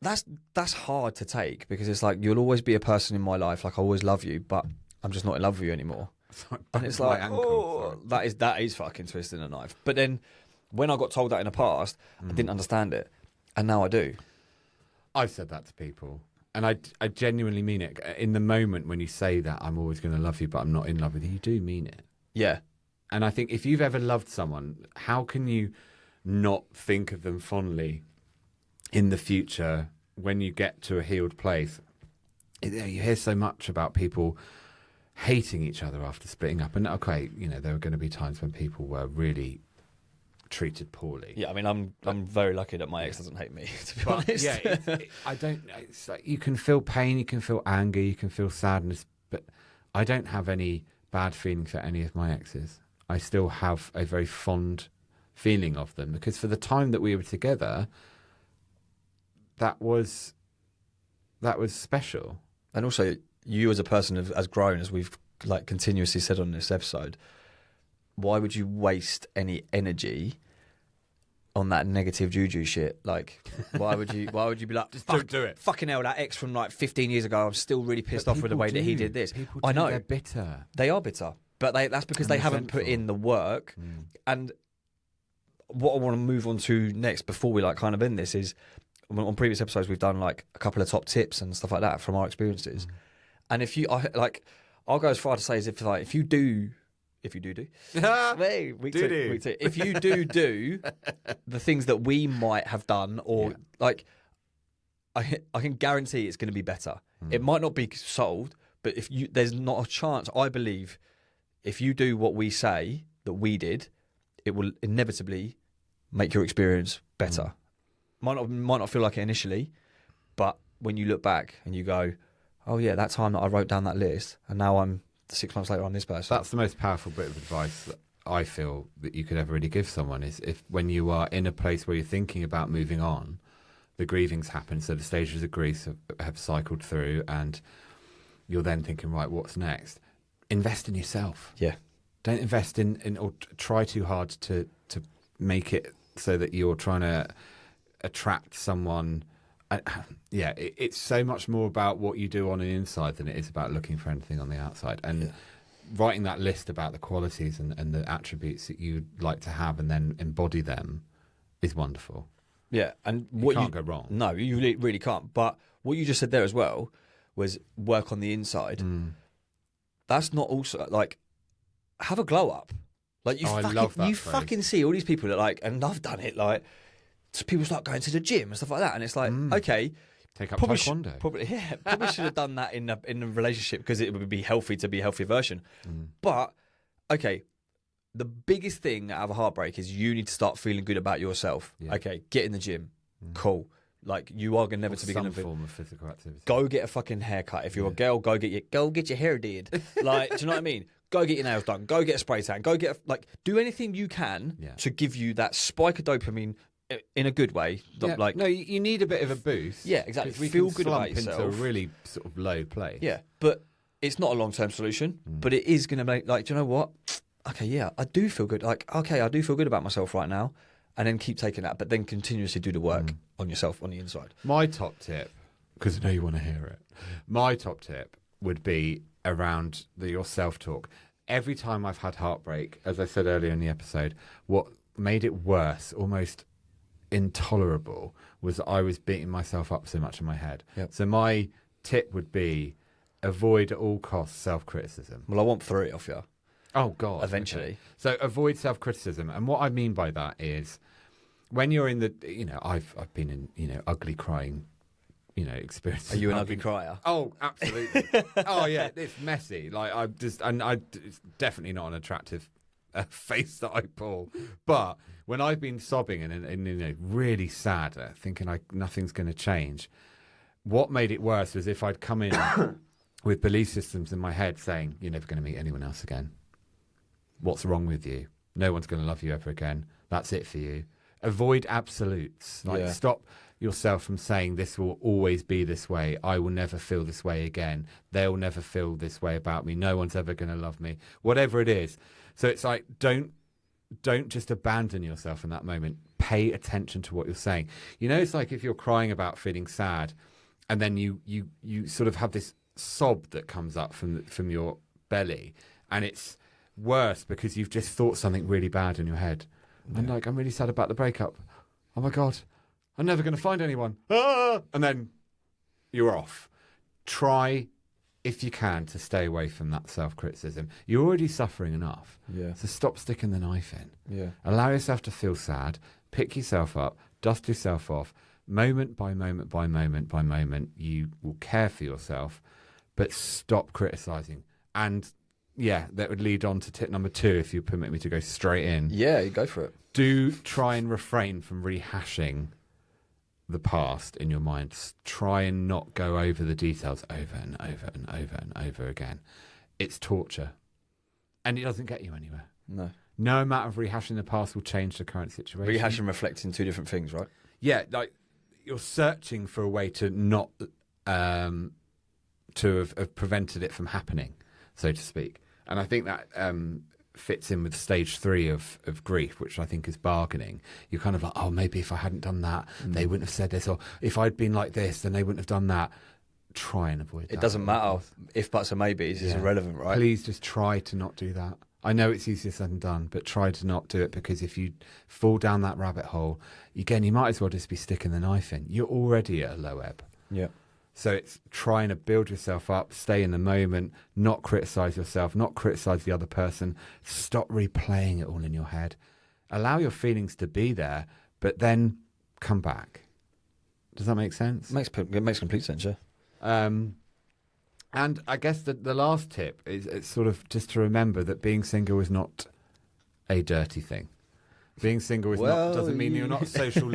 that's hard to take, because it's like, you'll always be a person in my life, like I always love you, but I'm just not in love with you anymore. And it's like, that is fucking twisting a knife. But then when I got told that in the past, I didn't understand it. And now I do. I've said that to people, and I genuinely mean it. In the moment when you say that, I'm always going to love you, but I'm not in love with you, you do mean it. Yeah. And I think if you've ever loved someone, how can you not think of them fondly in the future when you get to a healed place? You hear so much about people hating each other after splitting up. And okay, there are going to be times when people were really treated poorly. Yeah, I mean, I'm very lucky that my ex doesn't hate me, to be honest. Yeah, I don't. It's like you can feel pain, you can feel anger, you can feel sadness, but I don't have any bad feelings for any of my exes. I still have a very fond feeling of them because for the time that we were together, that was special. And also, you as a person has grown, as we've like continuously said on this episode. Why would you waste any energy on that negative juju shit? Like, why would you be like, just don't do it? Fucking hell, that ex from like 15 years ago, I'm still really pissed off with the way that he did this. I know they're bitter. They are bitter, but that's because they haven't put in the work. And what I want to move on to next, before we like kind of end this, is on previous episodes we've done like a couple of top tips and stuff like that from our experiences. And if I'll go as far to say as if you do. Hey, week two. If you do the things that we might have done, or like, I can guarantee it's going to be better. It might not be solved, but there's not a chance. I believe if you do what we say that we did, it will inevitably make your experience better. Might not feel like it initially, but when you look back and you go, oh yeah, that time that I wrote down that list, and now I'm 6 months later on this person. That's the most powerful bit of advice that I feel that you could ever really give someone, is if when you are in a place where you're thinking about moving on, the grieving's happened, so the stages of grief have cycled through, and you're then thinking, right, what's next? Invest in yourself. Yeah. Don't invest in or try too hard to make it so that you're trying to attract someone. It's so much more about what you do on the inside than it is about looking for anything on the outside. And writing that list about the qualities and the attributes that you'd like to have and then embody them is wonderful. Yeah, and you can't go wrong. No, you really can't. But what you just said there as well was work on the inside. That's not also like, have a glow up. Like I love that you phrase. fucking see all these people that like, and I've done it, like, so people start going to the gym and stuff like that, and it's like, okay, take up taekwondo. Probably should have done that in a relationship because it would be healthy to be a healthy version. But okay, the biggest thing out of a heartbreak is you need to start feeling good about yourself. Yeah. Okay, get in the gym, cool. Like you are never to be some form of physical activity. Go get a fucking haircut. If you're a girl, go get your hair did. Like, do you know what I mean? Go get your nails done. Go get a spray tan. Go get do anything you can to give you that spike of dopamine. In a good way, like no, you need a bit of a boost. Yeah, exactly. We feel can good about slump yourself into a really sort of low place. Yeah, but it's not a long-term solution. But it is going to make, like, do you know what? Okay, yeah, I do feel good. Like, okay, I do feel good about myself right now, and then keep taking that, but then continuously do the work on yourself on the inside. My top tip, because I know you want to hear it. My top tip would be around your self-talk. Every time I've had heartbreak, as I said earlier in the episode, what made it worse, almost intolerable, was that I was beating myself up so much in my head. Yep. So my tip would be avoid at all costs self-criticism. Well, I want 3 off you. Oh God! Eventually. Okay. So avoid self-criticism, and what I mean by that is when you're in the, I've been in, ugly crying, experiences. Are you an ugly crier? Oh, absolutely. Oh yeah, it's messy. Like it's definitely not an attractive face that I pull, but when I've been sobbing and really sad, thinking nothing's going to change, what made it worse was if I'd come in with belief systems in my head saying, you're never going to meet anyone else again. What's wrong with you? No one's going to love you ever again. That's it for you. Avoid absolutes. Stop yourself from saying this will always be this way. I will never feel this way again. They'll never feel this way about me. No one's ever going to love me. Whatever it is. So it's like, don't just abandon yourself in that moment. Pay attention to what you're saying. It's like if you're crying about feeling sad, and then you sort of have this sob that comes up from your belly, and it's worse because you've just thought something really bad in your head. Yeah. And I'm really sad about the breakup. Oh my God, I'm never going to find anyone. Ah! And then you're off. Try, if you can, to stay away from that self-criticism. You're already suffering enough. Yeah. So stop sticking the knife in. Yeah. Allow yourself to feel sad. Pick yourself up. Dust yourself off. Moment by moment by moment by moment, you will care for yourself. But stop criticising. And, yeah, that would lead on to tip number 2, if you permit me to go straight in. Yeah, you go for it. Do try and refrain from rehashing the past in your mind. Try and not go over the details over and over and over and over again. It's torture. And it doesn't get you anywhere. No amount of rehashing the past will change the current situation. Rehash and reflecting 2 different things, right? Yeah, like you're searching for a way to not to have prevented it from happening, so to speak. And I think that fits in with stage 3 of grief, which I think is bargaining. You're kind of like, oh, maybe if I hadn't done that, they wouldn't have said this, or if I'd been like this, then they wouldn't have done that. Try and avoid that. It doesn't matter. If buts or maybes is irrelevant, right? Please just try to not do that. I know it's easier said than done, but try to not do it, because if you fall down that rabbit hole, again, you might as well just be sticking the knife in. You're already at a low ebb. Yeah. So it's trying to build yourself up, stay in the moment, not criticise yourself, not criticise the other person. Stop replaying it all in your head. Allow your feelings to be there, but then come back. Does that make sense? It makes complete sense, yeah. And I guess the last tip is it's sort of just to remember that being single is not a dirty thing. Being single is doesn't mean you're not a social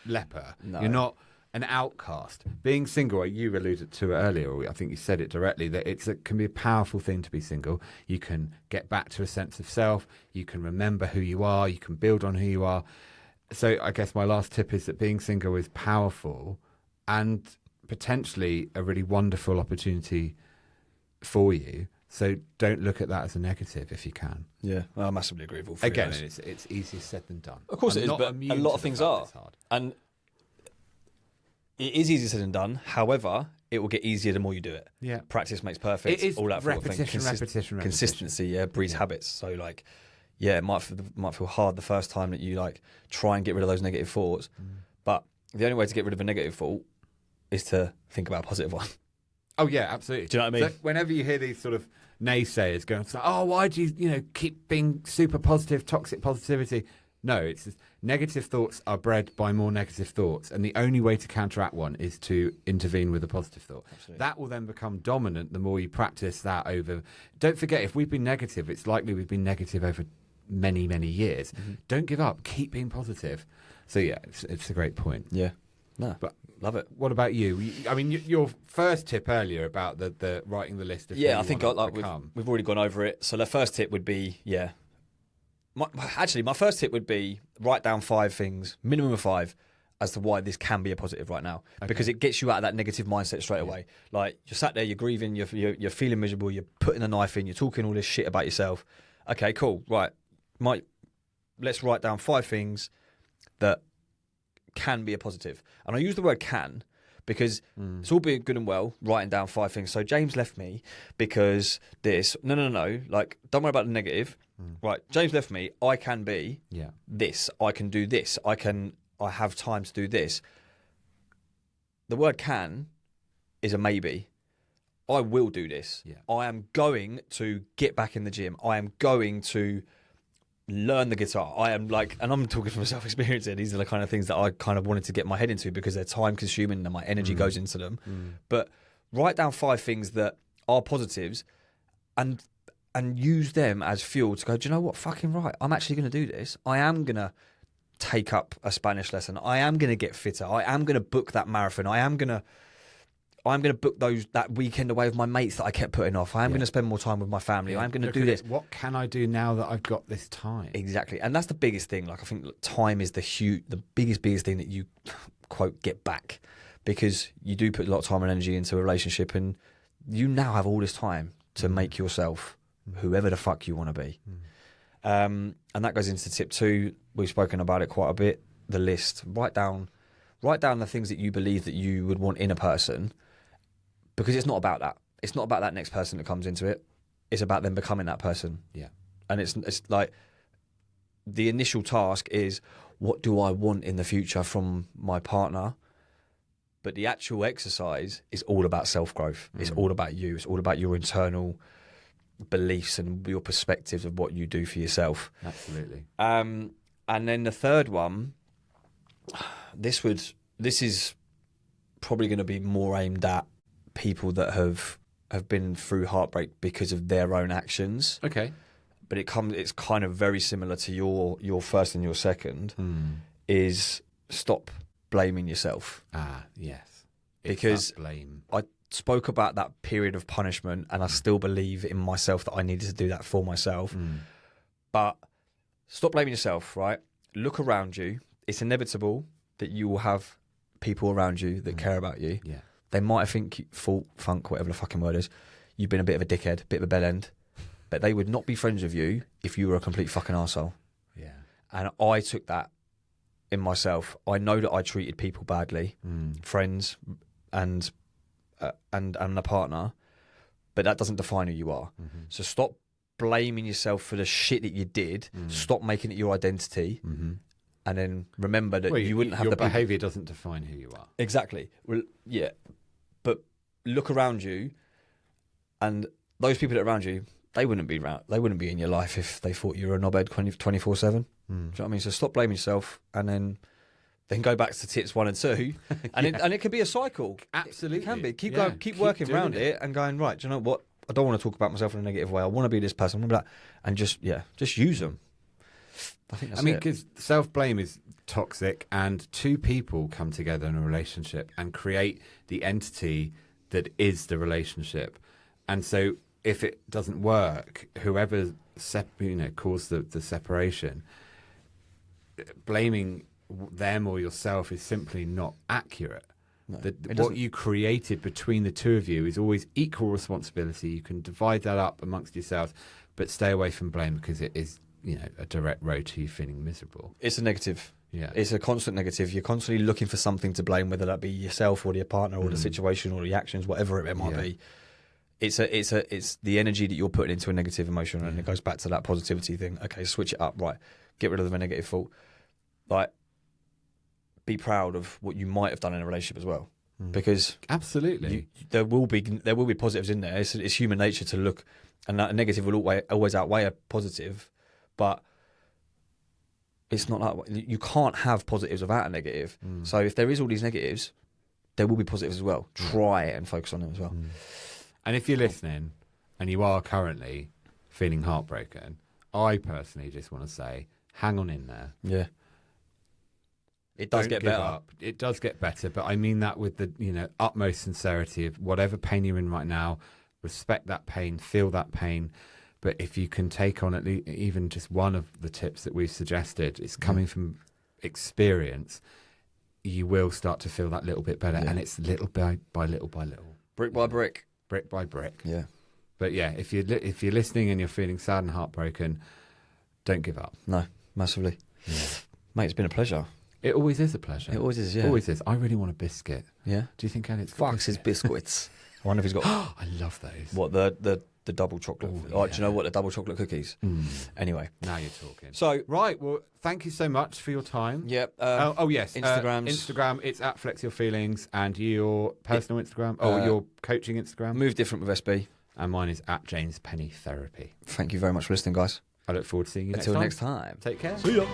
leper. No. You're not an outcast. Being single, you alluded to it earlier, or I think you said it directly, that it can be a powerful thing to be single. You can get back to a sense of self. You can remember who you are. You can build on who you are. So I guess my last tip is that being single is powerful and potentially a really wonderful opportunity for you. So don't look at that as a negative if you can. Yeah, I massively agree with all 3 Again, of those. it's easier said than done. Of course I'm it is, not but immune a to lot the of things fact are. it's hard. And it is easier said than done. However, it will get easier the more you do it. Yeah. Practice makes perfect. It is all that repetition, sort of thing. repetition. Consistency, breeds habits. So, like, yeah, it might feel hard the first time that you, like, try and get rid of those negative thoughts. But the only way to get rid of a negative thought is to think about a positive one. Oh, yeah, absolutely. Do you know what I mean? So whenever you hear these sort of naysayers going, oh, why do you keep being super positive, toxic positivity? No, it's just negative thoughts are bred by more negative thoughts. And the only way to counteract one is to intervene with a positive thought. Absolutely. That will then become dominant the more you practice that over. Don't forget, if we've been negative, it's likely we've been negative over many, many years. Don't give up. Keep being positive. So, yeah, it's a great point. Yeah. No, But love it. what about you? I mean, your first tip earlier about the writing the list of Yeah, who I you think want to we've already gone over it. So the first tip would be, my first tip would be write down 5 things, minimum of 5, as to why this can be a positive right now. Okay. Because it gets you out of that negative mindset straight away. Like, you're sat there, you're grieving, you're feeling miserable, you're putting a knife in, you're talking all this shit about yourself. Okay, cool, right. Let's write down 5 things that can be a positive. And I use the word can because it's all being good and well writing down 5 things. So James left me because this. No. Like, don't worry about the negative. Right, James left me. I can be this. I can do this. I have time to do this. The word can is a maybe. I will do this. Yeah. I am going to get back in the gym. I am going to learn the guitar. I am like, and I'm talking from self-experience here. These are the kind of things that I kind of wanted to get my head into because they're time-consuming and my energy goes into them. But write down 5 things that are positives and use them as fuel to go, do you know what? Fucking right. I'm actually going to do this. I am going to take up a Spanish lesson. I am going to get fitter. I am going to book that marathon. I'm going to book that weekend away with my mates that I kept putting off. I am going to spend more time with my family. I'm going to do this. What can I do now that I've got this time? Exactly. And that's the biggest thing. Like, I think time is the biggest thing that you, quote, get back, because you do put a lot of time and energy into a relationship and you now have all this time to make yourself whoever the fuck you want to be. And that goes into tip 2. We've spoken about it quite a bit. The list. Write down the things that you believe that you would want in a person. Because it's not about that. It's not about that next person that comes into it. It's about them becoming that person. Yeah. And it's like the initial task is, what do I want in the future from my partner? But the actual exercise is all about self-growth. It's all about you. It's all about your internal beliefs and your perspectives of what you do for yourself. Absolutely. And then the third one, this is probably going to be more aimed at people that have been through heartbreak because of their own actions. Okay. But it's kind of very similar to your first and your second, is stop blaming yourself. Yes. Because blame. I spoke about that period of punishment, and I still believe in myself that I needed to do that for myself. But stop blaming yourself, right? Look around you. It's inevitable that you will have people around you that care about you. Yeah. They might think, funk, whatever the fucking word is, you've been a bit of a dickhead, a bit of a bellend, but they would not be friends with you if you were a complete fucking arsehole. Yeah. And I took that in myself. I know that I treated people badly, friends and a partner, but that doesn't define who you are. So stop blaming yourself for the shit that you did. Stop making it your identity. And then remember that you wouldn't have your the behaviour doesn't define who you are. Exactly. Well, yeah. But look around you, and those people that are around you, they wouldn't be in your life if they thought you were a knobhead 24/7. Do you know what I mean? So stop blaming yourself, and then go back to tips 1 and 2, and it can be a cycle. Absolutely, it can be. Keep working around it and going, right, do you know what? I don't want to talk about myself in a negative way. I want to be this person. I want to be that, and just use them. I think that's it. Because self-blame is toxic, and two people come together in a relationship and create the entity that is the relationship. And so if it doesn't work, whoever caused the separation, blaming them or yourself is simply not accurate. No, What you created between the two of you is always equal responsibility. You can divide that up amongst yourselves, but stay away from blame, because it is a direct road to you feeling miserable. It's a negative. Yeah. It's a constant negative. You're constantly looking for something to blame, whether that be yourself or your partner or the situation or the actions, whatever it might be. It's the energy that you're putting into a negative emotion, and it goes back to that positivity thing. Okay, switch it up, right? Get rid of the negative thought. Like, be proud of what you might have done in a relationship as well, because absolutely there will be positives in there. It's human nature to look, and that negative will always outweigh a positive. But it's not like you can't have positives without a negative. So if there is all these negatives, there will be positives as well. Try and focus on them as well. And if you're listening and you are currently feeling heartbroken, I personally just want to say, hang on in there. Yeah. It does get better. Up. It does get better, but I mean that with the utmost sincerity of whatever pain you're in right now. Respect that pain, feel that pain. But if you can take on at least even just one of the tips that we've suggested, it's coming from experience, you will start to feel that little bit better. And it's little by little by little. Brick by brick. Brick by brick. Yeah. But yeah, if you're listening and you're feeling sad and heartbroken, don't give up. No, massively. Yeah. Mate, it's been a pleasure. It always is a pleasure. It always is, yeah. Always is. I really want a biscuit. Yeah. Do you think Elliot's got Fox's biscuits. I wonder if he's got... I love those. What, the double chocolate? Oh, yeah. Do you know what, the double chocolate cookies? Anyway. Now you're talking. So... Right, well, thank you so much for your time. Yep. Yes. Instagram, it's at Flex Your Feelings, and your personal Instagram, your coaching Instagram. Move Different with SB. And mine is at James Penny Therapy. Thank you very much for listening, guys. I look forward to seeing you Until next time. Take care. See ya.